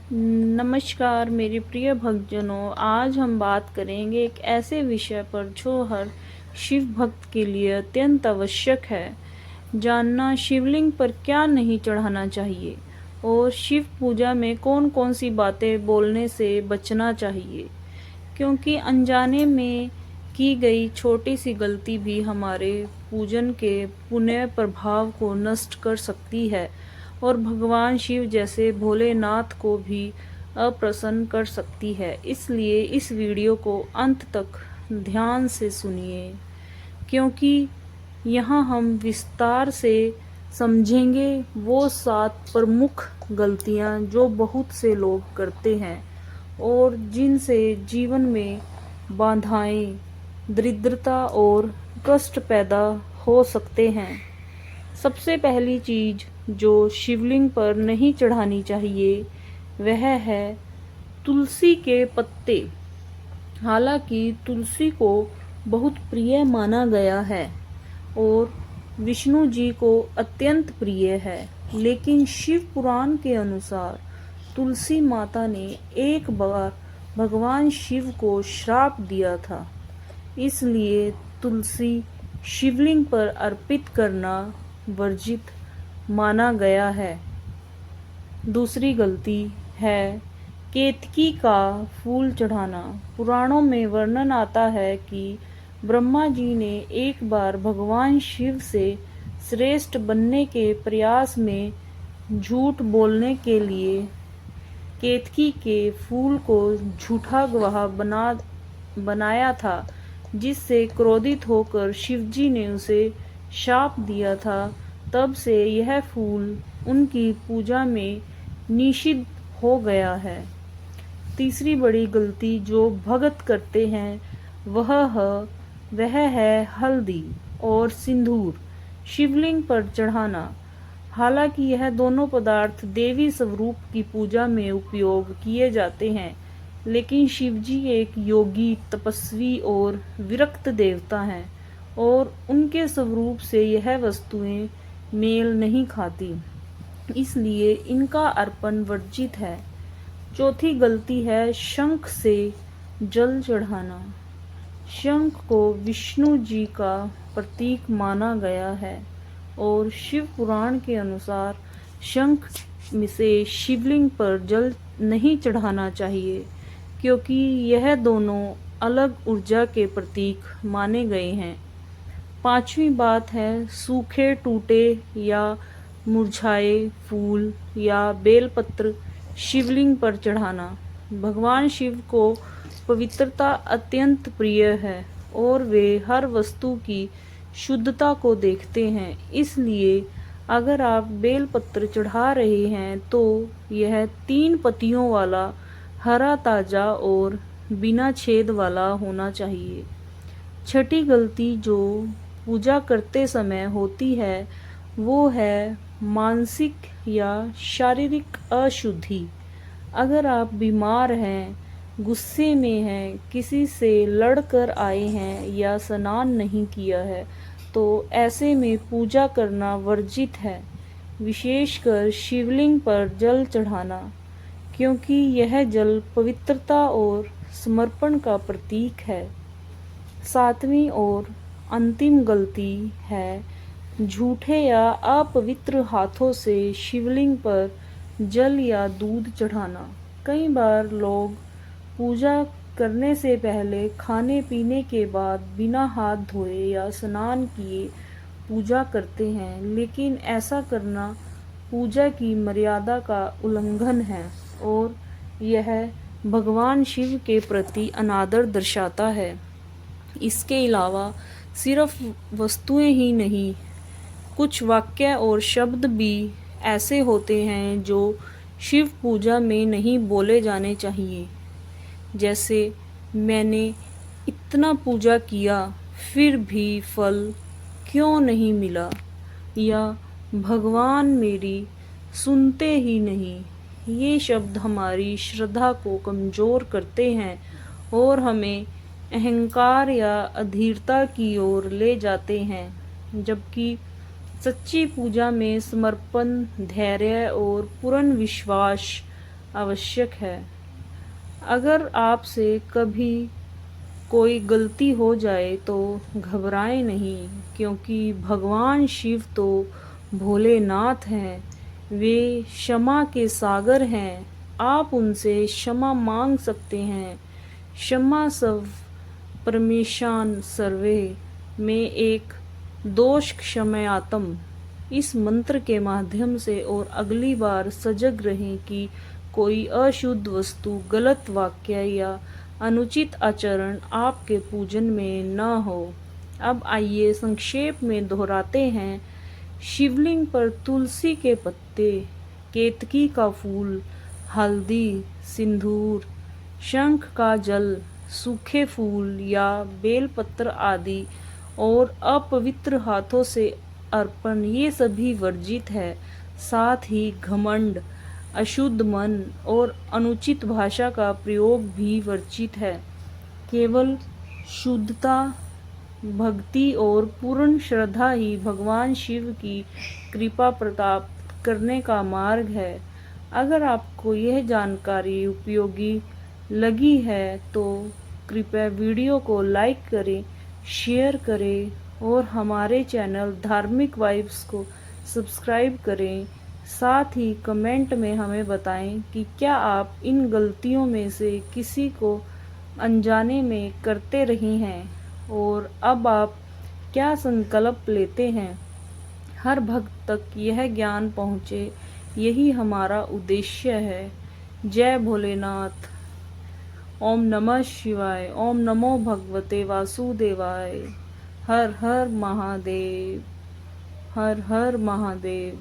नमस्कार मेरे प्रिय भक्तजनों, आज हम बात करेंगे एक ऐसे विषय पर जो हर शिव भक्त के लिए अत्यंत आवश्यक है। जानना शिवलिंग पर क्या नहीं चढ़ाना चाहिए और शिव पूजा में कौन कौन सी बातें बोलने से बचना चाहिए, क्योंकि अनजाने में की गई छोटी सी गलती भी हमारे पूजन के पुण्य प्रभाव को नष्ट कर सकती है और भगवान शिव जैसे भोलेनाथ को भी अप्रसन्न कर सकती है। इसलिए इस वीडियो को अंत तक ध्यान से सुनिए, क्योंकि यहाँ हम विस्तार से समझेंगे वो 7 प्रमुख गलतियाँ जो बहुत से लोग करते हैं और जिनसे जीवन में बाधाएं, दरिद्रता और कष्ट पैदा हो सकते हैं। सबसे पहली चीज जो शिवलिंग पर नहीं चढ़ानी चाहिए वह है तुलसी के पत्ते। हालांकि तुलसी को बहुत प्रिय माना गया है और विष्णु जी को अत्यंत प्रिय है, लेकिन शिव पुराण के अनुसार तुलसी माता ने एक बार भगवान शिव को श्राप दिया था। इसलिए तुलसी शिवलिंग पर अर्पित करना वर्जित माना गया है। दूसरी गलती है केतकी का फूल चढ़ाना। पुराणों में वर्णन आता है कि ब्रह्मा जी ने एक बार भगवान शिव से श्रेष्ठ बनने के प्रयास में झूठ बोलने के लिए केतकी के फूल को झूठा गवाह बनाया था, जिससे क्रोधित होकर शिवजी ने उसे शाप दिया था। तब से यह फूल उनकी पूजा में निषिद्ध हो गया है। तीसरी बड़ी गलती जो भगत करते हैं वह है हल्दी और सिंदूर शिवलिंग पर चढ़ाना। हालांकि यह दोनों पदार्थ देवी स्वरूप की पूजा में उपयोग किए जाते हैं, लेकिन शिवजी एक योगी, तपस्वी और विरक्त देवता हैं और उनके स्वरूप से यह वस्तुएं मेल नहीं खाती, इसलिए इनका अर्पण वर्जित है। चौथी गलती है शंख से जल चढ़ाना। शंख को विष्णु जी का प्रतीक माना गया है और शिव पुराण के अनुसार शंख से शिवलिंग पर जल नहीं चढ़ाना चाहिए, क्योंकि यह दोनों अलग ऊर्जा के प्रतीक माने गए हैं। पांचवी बात है सूखे, टूटे या मुरझाए फूल या बेलपत्र शिवलिंग पर चढ़ाना। भगवान शिव को पवित्रता अत्यंत प्रिय है और वे हर वस्तु की शुद्धता को देखते हैं। इसलिए अगर आप बेलपत्र चढ़ा रहे हैं तो यह 3 पत्तियों वाला, हरा, ताजा और बिना छेद वाला होना चाहिए। छठी गलती जो पूजा करते समय होती है वो है मानसिक या शारीरिक अशुद्धि। अगर आप बीमार हैं, गुस्से में हैं, किसी से लड़कर आए हैं या स्नान नहीं किया है, तो ऐसे में पूजा करना वर्जित है, विशेषकर शिवलिंग पर जल चढ़ाना, क्योंकि यह जल पवित्रता और समर्पण का प्रतीक है। 7वीं और अंतिम गलती है झूठे या अपवित्र हाथों से शिवलिंग पर जल या दूध चढ़ाना। कई बार लोग पूजा करने से पहले, खाने पीने के बाद बिना हाथ धोए या स्नान किए पूजा करते हैं, लेकिन ऐसा करना पूजा की मर्यादा का उल्लंघन है और यह भगवान शिव के प्रति अनादर दर्शाता है। इसके अलावा सिर्फ वस्तुएं ही नहीं, कुछ वाक्य और शब्द भी ऐसे होते हैं जो शिव पूजा में नहीं बोले जाने चाहिए, जैसे मैंने इतना पूजा किया फिर भी फल क्यों नहीं मिला, या भगवान मेरी सुनते ही नहीं। ये शब्द हमारी श्रद्धा को कमजोर करते हैं और हमें अहंकार या अधीरता की ओर ले जाते हैं, जबकि सच्ची पूजा में समर्पण, धैर्य और पूर्ण विश्वास आवश्यक है। अगर आपसे कभी कोई गलती हो जाए तो घबराएं नहीं, क्योंकि भगवान शिव तो भोलेनाथ हैं। वे क्षमा के सागर हैं। आप उनसे क्षमा मांग सकते हैं। क्षमा सव परमेशान सर्वे में एक दोष क्षमयातम, इस मंत्र के माध्यम से और अगली बार सजग रहें कि कोई अशुद्ध वस्तु, गलत वाक्य या अनुचित आचरण आपके पूजन में न हो। अब आइए संक्षेप में दोहराते हैं। शिवलिंग पर तुलसी के पत्ते, केतकी का फूल, हल्दी, सिंदूर, शंख का जल, सूखे फूल या बेलपत्र आदि और अपवित्र हाथों से अर्पण, ये सभी वर्जित है। साथ ही घमंड, अशुद्ध मन और अनुचित भाषा का प्रयोग भी वर्जित है। केवल शुद्धता, भक्ति और पूर्ण श्रद्धा ही भगवान शिव की कृपा प्राप्त करने का मार्ग है। अगर आपको यह जानकारी उपयोगी लगी है तो कृपया वीडियो को लाइक करें, शेयर करें और हमारे चैनल धार्मिक वाइब्स को सब्सक्राइब करें। साथ ही कमेंट में हमें बताएं कि क्या आप इन गलतियों में से किसी को अनजाने में करते रहे हैं और अब आप क्या संकल्प लेते हैं। हर भक्त तक यह ज्ञान पहुँचे, यही हमारा उद्देश्य है। जय भोलेनाथ। ओम नमः शिवाय। ओम नमो भगवते वासुदेवाय। हर हर महादेव। हर हर महादेव।